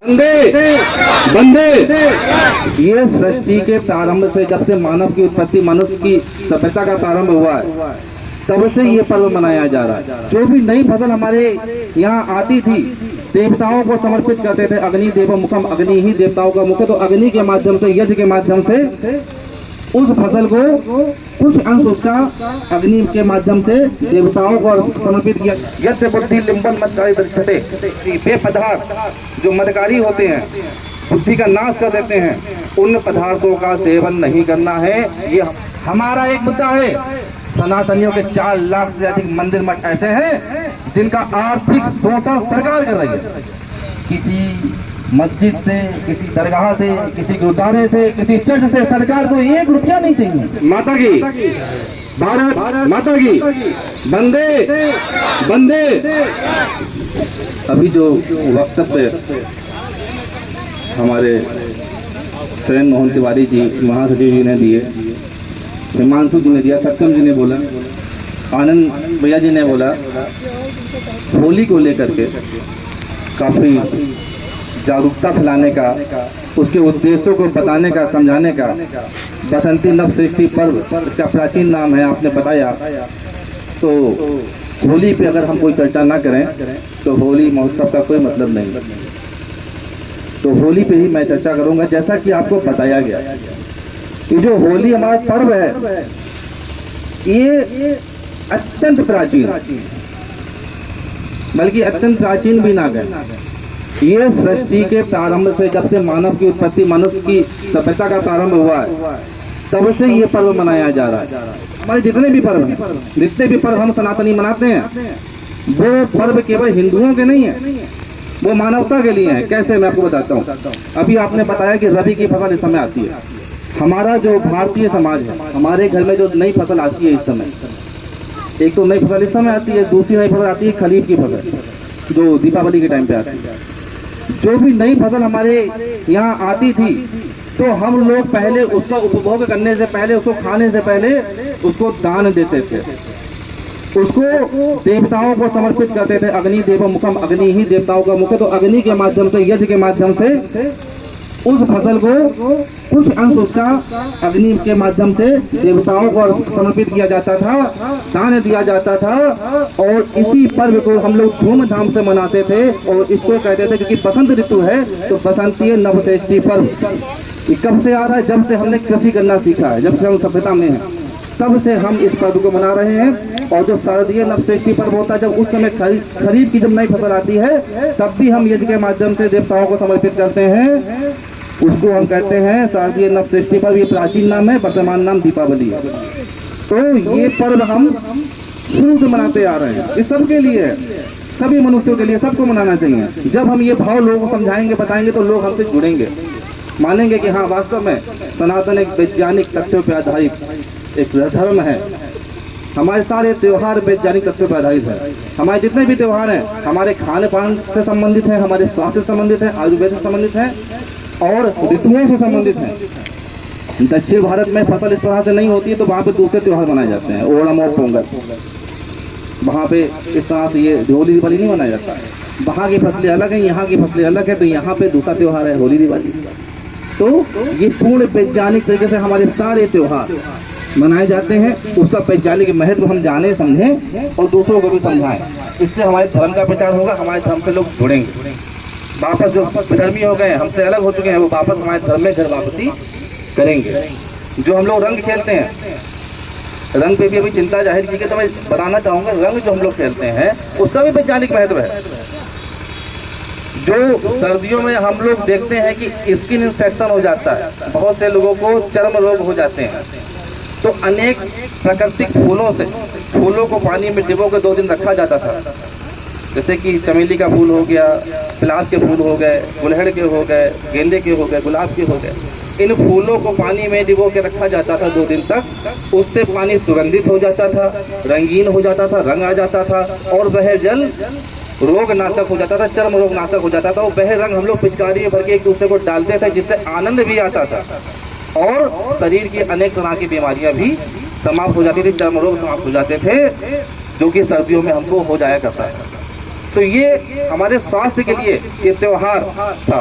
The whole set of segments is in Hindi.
बंदे बंदे ये सृष्टि के प्रारंभ से, जब से मानव की उत्पत्ति, मनुष्य की सभ्यता का प्रारंभ हुआ है, तब से ये पर्व मनाया जा रहा है। जो भी नई फसल हमारे यहाँ आती थी, देवताओं को समर्पित करते थे। अग्नि देव मुखम, अग्नि ही देवताओं का मुख है, तो अग्नि के माध्यम से, यज्ञ के माध्यम से उस फसल को कुछ अंश उसका अग्नि के माध्यम से देवताओं को समर्पित किया। यज्ञ बुद्धि लिम्बन मदकारी दक्षते, वे पदार्थ जो मदकारी होते हैं, बुद्धि का नाश कर देते हैं, उन पदार्थों का सेवन नहीं करना है। ये हमारा एक मुद्दा है। सनातनियों के 4 लाख से अधिक मंदिर मठ ऐसे हैं जिनका आर्थिक शोषण सरकार कर रही है। किसी मस्जिद से, किसी दरगाह से, किसी गुरुद्वारे से, किसी चर्च से सरकार को 1 रुपया नहीं चाहिए। माता की, भारत माता की, बंदे बंदे। अभी जो वक्तव्य हमारे शरण मोहन तिवारी जी, महासचिव जी ने दिए, हिमांशु जी ने दिया, सत्यम जी ने बोला, आनंद भैया जी ने बोला, होली को लेकर के काफ़ी जागरूकता फैलाने का, उसके उद्देश्यों को बताने का, समझाने का। बसंती नव सृष्टि पर्व, इसका प्राचीन नाम है, आपने बताया। तो होली पे अगर हम कोई चर्चा ना करें तो होली महोत्सव का कोई मतलब नहीं। तो होली पे ही मैं चर्चा करूंगा। जैसा कि आपको बताया गया, ये जो होली हमारा पर्व है, ये अत्यंत प्राचीन, बल्कि अत्यंत प्राचीन भी ना कहें, ये सृष्टि के प्रारंभ से, जब से मानव की उत्पत्ति, मनुष्य की सभ्यता का प्रारंभ हुआ है, तब से ये पर्व मनाया जा रहा है। हमारे जितने भी पर्व हैं, जितने भी पर्व हम सनातनी मनाते हैं, वो पर्व केवल हिंदुओं के नहीं है, वो मानवता के लिए है। कैसे, मैं आपको बताता हूँ। अभी आपने बताया कि रबी की फसल इस समय आती है। हमारा जो भारतीय समाज है, हमारे घर में जो नई फसल आती है इस समय, एक तो नई फसल इस समय आती है, दूसरी नई फसल आती है खरीफ की फसल, जो दीपावली के टाइम पे आती है। जो भी नई फसल हमारे यहाँ आती थी, तो हम लोग पहले उसका उपभोग करने से पहले, उसको खाने से पहले उसको दान देते थे, उसको देवताओं को समर्पित करते थे। अग्नि देव मुखम, अग्नि ही देवताओं का मुख है, तो अग्नि के माध्यम से, यज्ञ के माध्यम से उस फसल को कुछ अंश उसका अग्नि के माध्यम से देवताओं को समर्पित किया जाता था, दान दिया जाता था। और इसी पर्व को हम लोग धूमधाम से मनाते थे, और इसको कहते थे, क्योंकि बसंत ऋतु है, तो बसंतीय नवसृष्टि पर्व। ये कब से आ रहा है? जब से हमने कृषि करना सीखा है, जब से हम सभ्यता में हैं, तब से हम इस पर्व को मना रहे हैं। और जो शारदीय नवसृष्टि पर्व होता है, जब उस समय खरीफ की जब नई फसल आती है, तब भी हम यज्ञ के माध्यम से देवताओं को समर्पित करते हैं। उसको हम कहते हैं शारदीय नवसृष्टि पर्व। ये प्राचीन नाम है, वर्तमान नाम दीपावली है। तो ये पर्व हम शुरू से मनाते आ रहे हैं। ये सबके लिए है, सभी मनुष्यों के लिए, सबको मनाना चाहिए। जब हम ये भाव लोगों को समझाएंगे, बताएंगे, तो लोग हमसे जुड़ेंगे, मानेंगे कि हाँ, वास्तव में सनातन एक वैज्ञानिक तथ्यों पर आधारित एक धर्म है। हमारे सारे त्यौहार वैज्ञानिक तथ्यों पर आधारित है। हमारे जितने भी त्यौहार हैं, हमारे खाने पान से संबंधित हैं, हमारे स्वास्थ्य से संबंधित हैं, आयुर्वेद से संबंधित हैं, और ऋतुओं से संबंधित हैं। दक्षिण भारत में फसल इस तरह से नहीं होती है, तो वहाँ पे दूसरे त्यौहार मनाए जाते हैं, ओणम और पोंगल। वहाँ पे इस तरह से ये होली दिवाली नहीं मनाया जाता है। वहाँ की फसलें अलग हैं, यहाँ की फसलें अलग है, तो यहाँ पे दूसरा त्यौहार है होली दिवाली। तो ये पूर्ण वैज्ञानिक तरीके से हमारे सारे त्यौहार मनाए जाते हैं। उसका वैज्ञानिक महत्व हम जाने, समझें और दूसरों को भी समझाएं। इससे हमारे धर्म का प्रचार होगा, हमारे धर्म से लोग जुड़ेंगे। वापस जो धर्मी हो गए, हमसे अलग हो चुके हैं, वो वापस हमारे धर्म में घर वापसी करेंगे। जो हम लोग रंग खेलते हैं, रंग पे भी अभी चिंता जाहिर की, तो मैं बताना चाहूँगा, रंग जो हम लोग खेलते हैं उसका भी वैज्ञानिक महत्व है। जो सर्दियों में हम लोग देखते हैं कि स्किन इन्फेक्शन हो जाता है, बहुत से लोगों को चर्म रोग हो जाते हैं, तो अनेक प्राकृतिक फूलों को पानी में डिबो के 2 दिन रखा जाता था। जैसे कि चमेली का फूल हो गया, पिलास के फूल हो गए, गुलहड़ के हो गए, गेंदे के हो गए, गुलाब के हो गए। इन फूलों को पानी में डिबो के रखा जाता था 2 दिन तक। उससे पानी सुगंधित हो जाता था, रंगीन हो जाता था, रंग आ जाता था, और वह जल रोग नाशक हो जाता था, चर्म रोग नाशक हो जाता था। वह रंग हम लोग पिचकारी में भर के एक दूसरे को डालते थे, जिससे आनंद भी आता था, और शरीर की अनेक तरह की बीमारियां भी समाप्त हो जाती थी, चर्म रोग समाप्त हो जाते थे, जो कि सर्दियों में हमको हो जाया करता है। तो ये हमारे स्वास्थ्य के लिए ये त्योहार था।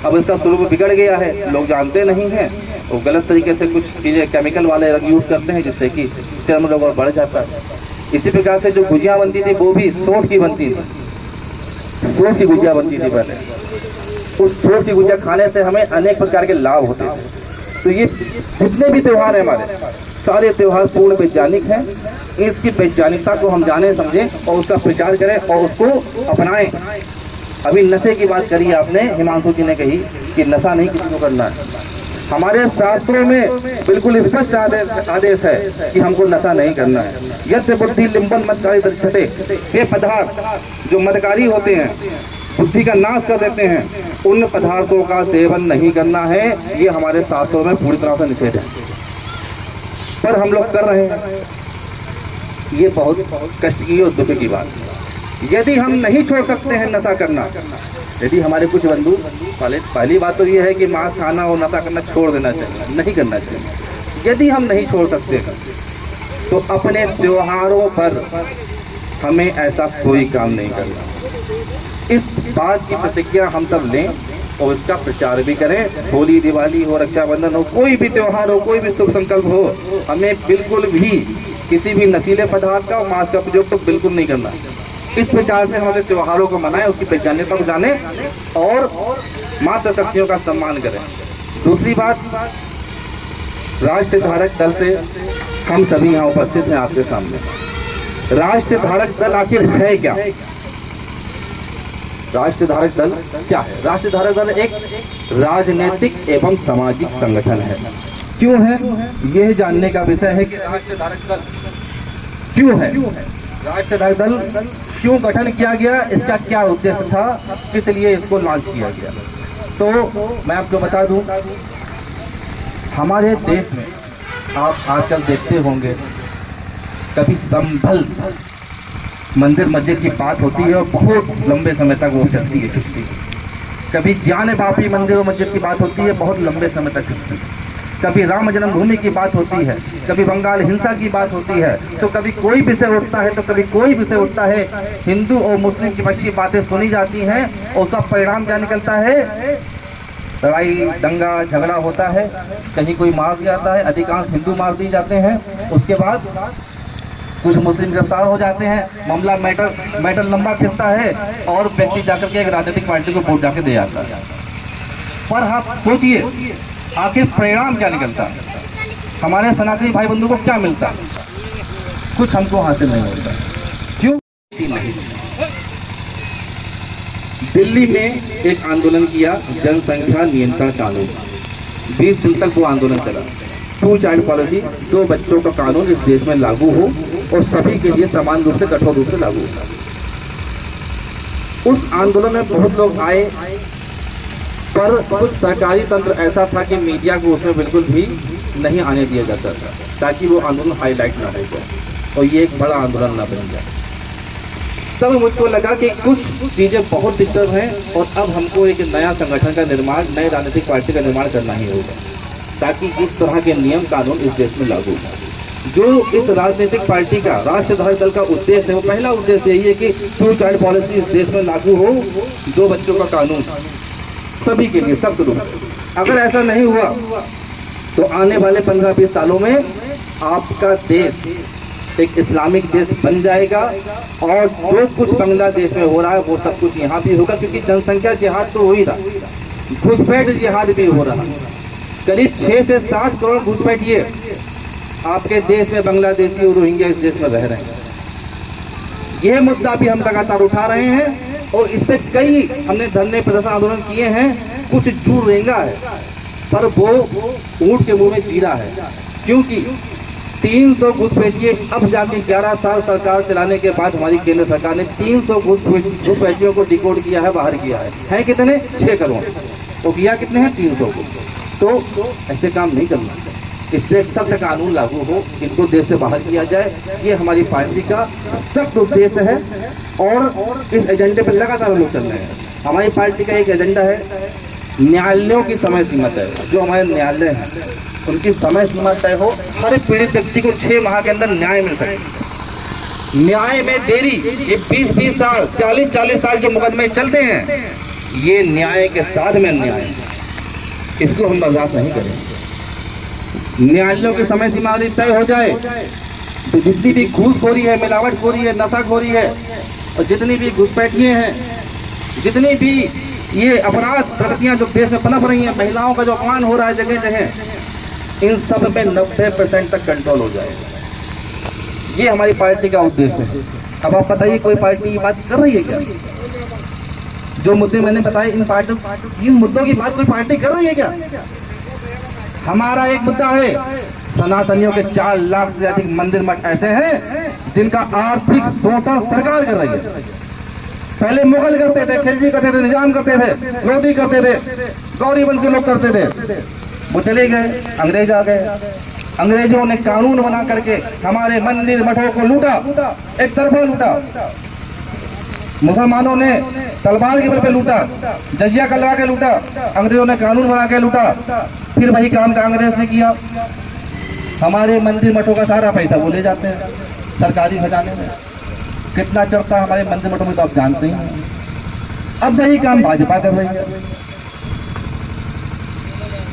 अब इसका स्वरूप बिगड़ गया है, लोग जानते नहीं हैं, वो गलत तरीके से कुछ चीज़ें केमिकल वाले यूज़ करते हैं, जिससे कि चर्म रोग बढ़ जाता है। इसी प्रकार से जो गुजिया बनती थी वो भी सोंठ की बनती थी, सोंठ की गुजिया बनती थी पहले। उस सोंठ की गुजिया खाने से हमें अनेक प्रकार के लाभ होते थे। तो ये जितने भी त्यौहार हैं हमारे, सारे त्यौहार पूर्ण वैज्ञानिक हैं। इसकी वैज्ञानिकता को हम जाने समझें और उसका प्रचार करें और उसको अपनाएं। अभी नशे की बात करी आपने, हिमांशु जी ने कही कि नशा नहीं किसी को करना है। हमारे शास्त्रों में बिल्कुल स्पष्ट आदेश है कि हमको नशा नहीं करना है। यद्य बुद्धि लिम्बन मदकारी दक्षते, ये पदार्थ जो मदकारी होते हैं, बुद्धि का नाश कर देते हैं, उन पदार्थों का सेवन नहीं करना है। ये हमारे शास्त्रों में पूरी तरह से निषेध है, पर हम लोग कर रहे हैं। ये बहुत कष्ट की और दुख की बात है। यदि हम नहीं छोड़ सकते हैं नशा करना, यदि हमारे कुछ बंधु, पहली बात तो ये है कि मांस खाना और नशा करना छोड़ देना चाहिए, नहीं करना चाहिए। यदि हम नहीं छोड़ सकते हैं तो अपने त्योहारों पर हमें ऐसा कोई काम नहीं करना। इस बात की प्रतिज्ञा हम सब लें और इसका प्रचार भी करें। होली, दिवाली हो, रक्षाबंधन हो, कोई भी त्यौहार हो, कोई भी शुभ संकल्प हो, हमें बिल्कुल भी किसी भी नशीले पदार्थ का और मांस का प्रयोग तो बिल्कुल नहीं करना। इस प्रकार से हमारे त्योहारों को मनाएं, उसकी वैज्ञानिकता को जाने और मातृ शक्तियों का सम्मान करें। दूसरी बात, राष्ट्र धारक दल से हम सभी यहाँ उपस्थित हैं आपके सामने। राष्ट्र धारक दल आखिर है क्या? राष्ट्र धारक दल क्या है? राष्ट्र धारक दल एक राजनीतिक एवं सामाजिक संगठन है। क्यों है? यह जानने का विषय है कि राष्ट्र धारक दल क्यों है, राष्ट्र धारक दल क्यों गठन किया गया, इसका क्या उद्देश्य था, किस लिए इसको लॉन्च किया गया। तो मैं आपको बता दूं, हमारे देश में आप आजकल देखते होंगे, कभी संभल मंदिर मस्जिद की बात होती है और बहुत लंबे समय तक वो चलती है, खिंचती है। कभी जाने बापी मंदिर और मस्जिद की बात होती है, बहुत लंबे समय तक खिंचती है। कभी राम जन्मभूमि की बात होती है, कभी बंगाल हिंसा की बात होती है, तो कभी कोई विषय उठता है, तो कभी कोई विषय उठता है। हिंदू और मुस्लिम की पक्षी बातें सुनी जाती हैं और उसका परिणाम क्या निकलता है? लड़ाई, दंगा, झगड़ा होता है, कहीं कोई मार दिया जाता है, अधिकांश हिंदू मार दिए जाते हैं। उसके बाद कुछ मुस्लिम गिरफ्तार हो जाते हैं, मामला मैटर लंबा खिंचता है और व्यक्ति जाकर के एक राजनीतिक पार्टी को वोट जाके दे जाता है। पर आप सोचिए, आखिर परिणाम क्या निकलता है? हमारे सनातनी भाई बंधु को क्या मिलता? कुछ हमको हासिल नहीं होता। क्यों नहीं? दिल्ली में एक आंदोलन किया, जनसंख्या नियंत्रण कानून। 20 दिन तक वो आंदोलन चला। 2 चाइल्ड पॉलिसी, 2 बच्चों का कानून इस देश में लागू हो और सभी के लिए समान रूप से, कठोर रूप से लागू हो। उस आंदोलन में बहुत लोग आए, पर कुछ सरकारी तंत्र ऐसा था कि मीडिया को उसमें बिल्कुल भी नहीं आने दिया जाता था, ताकि वो आंदोलन हाईलाइट ना हो जाए और ये एक बड़ा आंदोलन ना बन जाए। तब मुझको लगा कि कुछ चीज़ें बहुत डिस्टर्ब हैं और अब हमको एक नया संगठन का निर्माण, नई राजनीतिक पार्टी का निर्माण करना ही होगा, ताकि इस तरह के नियम कानून इस देश में लागू हो। जो इस राजनीतिक पार्टी का, राष्ट्र धारक दल का उद्देश्य है, वो पहला उद्देश्य यही है कि 2 चाइल्ड पॉलिसी इस देश में लागू हो, 2 बच्चों का कानून सभी के लिए, सख्त रूप से। अगर ऐसा नहीं हुआ तो आने वाले 15-20 सालों में आपका देश एक इस्लामिक देश बन जाएगा और जो कुछ बांग्लादेश में हो रहा है वो सब कुछ यहाँ भी होगा, क्योंकि जनसंख्या जिहाद तो हो ही रहा, घुसपैठ जिहाद भी हो रहा। करीब 6 से 7 करोड़ घुसपैठिए आपके देश में बांग्लादेशी और रोहिंग्या इस देश में रह रहे हैं। यह मुद्दा भी हम लगातार उठा रहे हैं और इस पर कई हमने धरने, प्रदर्शन, आंदोलन किए हैं। कुछ जूर रेंगा है, पर वो ऊंट के मुंह में जीरा है, क्योंकि 300 घुसपैठिए अब जाके 11 साल सरकार चलाने के बाद हमारी केंद्र सरकार ने 300 घुसपैठियों को डिकोड किया है, बाहर किया है कितने? 6 करोड़। वो किया कितने हैं? 300 को। तो ऐसे काम नहीं करना, इस पर सख्त कानून लागू हो, इनको देश से बाहर किया जाए, ये हमारी पार्टी का सख्त उद्देश्य है और इस एजेंडे पर लगातार हम लोग चल रहे हैं। हमारी पार्टी का एक एजेंडा है, न्यायालयों की समय सीमा तय हो। जो हमारे न्यायालय हैं उनकी समय सीमा तय हो, हर पीड़ित व्यक्ति को 6 माह के अंदर न्याय मिल सके। न्याय में देरी, ये 20-20 साल 40-40 साल के मुकदमे चलते हैं, ये न्याय के साथ में अन्याय है, इसको हम बर्दाश्त नहीं करेंगे। न्यायालयों की समय सीमा तय हो जाए तो जितनी भी घूसखोरी है, मिलावटखोरी है, नशाखोरी है और जितनी भी घुसपैठियाँ हैं, जितनी भी ये अपराध प्रवृत्तियाँ जो देश में पनप रही हैं, महिलाओं का जो अपमान हो रहा है जगह जगह, इन सब में 90% तक कंट्रोल हो जाएगा। ये हमारी पार्टी का उद्देश्य है। अब आप बताइए, कोई पार्टी ये बात कर रही है क्या? जो मुद्दे मैंने बताए, इन मुद्दों की बात कोई पार्टी कर रही है क्या? हमारा एक मुद्दा है, सनातनियों के 4 लाख से अधिक मंदिर मठ ऐसे हैं जिनका आर्थिक शोषण सरकार कर रही है। पहले मुगल करते थे, खिलजी करते थे, निजाम करते थे, लोधी करते थे, गौरीवंश के लोग करते थे, वो चले गए, अंग्रेज आ गए। अंग्रेजों ने कानून बना करके हमारे मंदिर मठों को लूटा, एक तरफा लूटा। मुसलमानों ने तलवार के बल पे लूटा, जजिया करवा के लूटा, अंग्रेजों ने कानून बना के लूटा। फिर वही काम कांग्रेस ने किया, हमारे मंदिर मठों का सारा पैसा वो ले जाते हैं सरकारी खजाने में। कितना चढ़ता हमारे मंदिर मठों में तो आप जानते हैं। अब वही काम भाजपा कर रही है।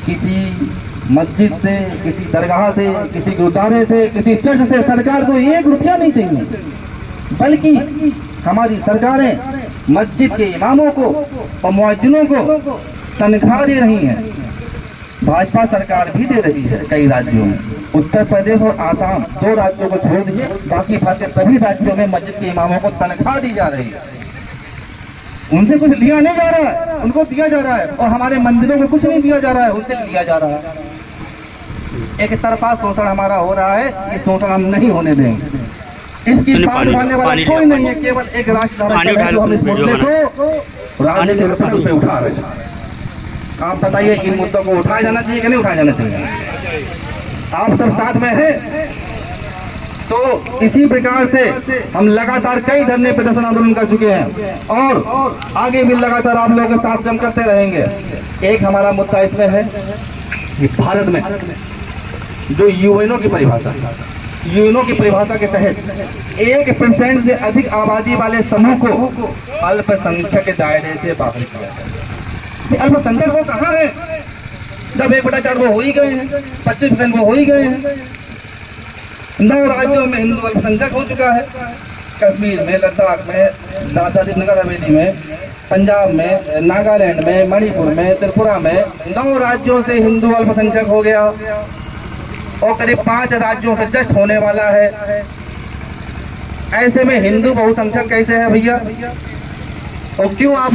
किसी मस्जिद से, किसी दरगाह से, किसी गुरुद्वारे से, किसी चर्च से सरकार को 1 रुपया नहीं चाहिए, बल्कि हमारी सरकारें मस्जिद के इमामों को और मुअज्जिनों को तनख्वाह दे रही हैं। भाजपा सरकार भी दे रही है कई राज्यों में। उत्तर प्रदेश और आसाम 2 राज्यों को छोड़ दिए, बाकी भारत सभी राज्यों में मस्जिद के इमामों को तनख्वाह दी जा रही है। उनसे कुछ लिया नहीं जा रहा है, उनको दिया जा रहा है। और हमारे मंदिरों को कुछ नहीं दिया जा रहा है, उनसे लिया जा रहा है। एक तरफा शोषण हमारा हो रहा है, ये शोषण हम नहीं होने देंगे। इसकी बात मानने वाला कोई नहीं है, केवल एक राष्ट्र जो हम इस मुद्दे को राजनीतिक स्तर पे उठा रहे हैं। आप बताइए, इन मुद्दों को उठाया जाना चाहिए कि नहीं उठाया जाना चाहिए? आप सब साथ में हैं। तो इसी प्रकार से हम लगातार कई धरने प्रदर्शन आंदोलन कर चुके हैं और आगे भी लगातार आप लोगों के साथ हम करते रहेंगे। एक हमारा मुद्दा इसमें है कि भारत में जो यूएनओ की परिभाषा के तहत 1% से अधिक आबादी वाले समूह को अल्पसंख्यक के दायरे से बाहर किया जाए। अल्पसंख्यक वो कहाँ है? जब 1/4 वो हो ही गए हैं, 25% वो हो ही गए हैं। 9 राज्यों में हिंदू अल्पसंख्यक हो चुका है। कश्मीर में, लद्दाख में, दादरा नगर हवेली में, पंजाब में, नागालैंड में, मणिपुर में, त्रिपुरा में 9 राज्यों से हिंदू अल्पसंख्यक हो गया और करीब 5 राज्यों से जस्ट होने वाला है। ऐसे में हिंदू बहुसंख्यक कैसे है भैया? और क्यों आप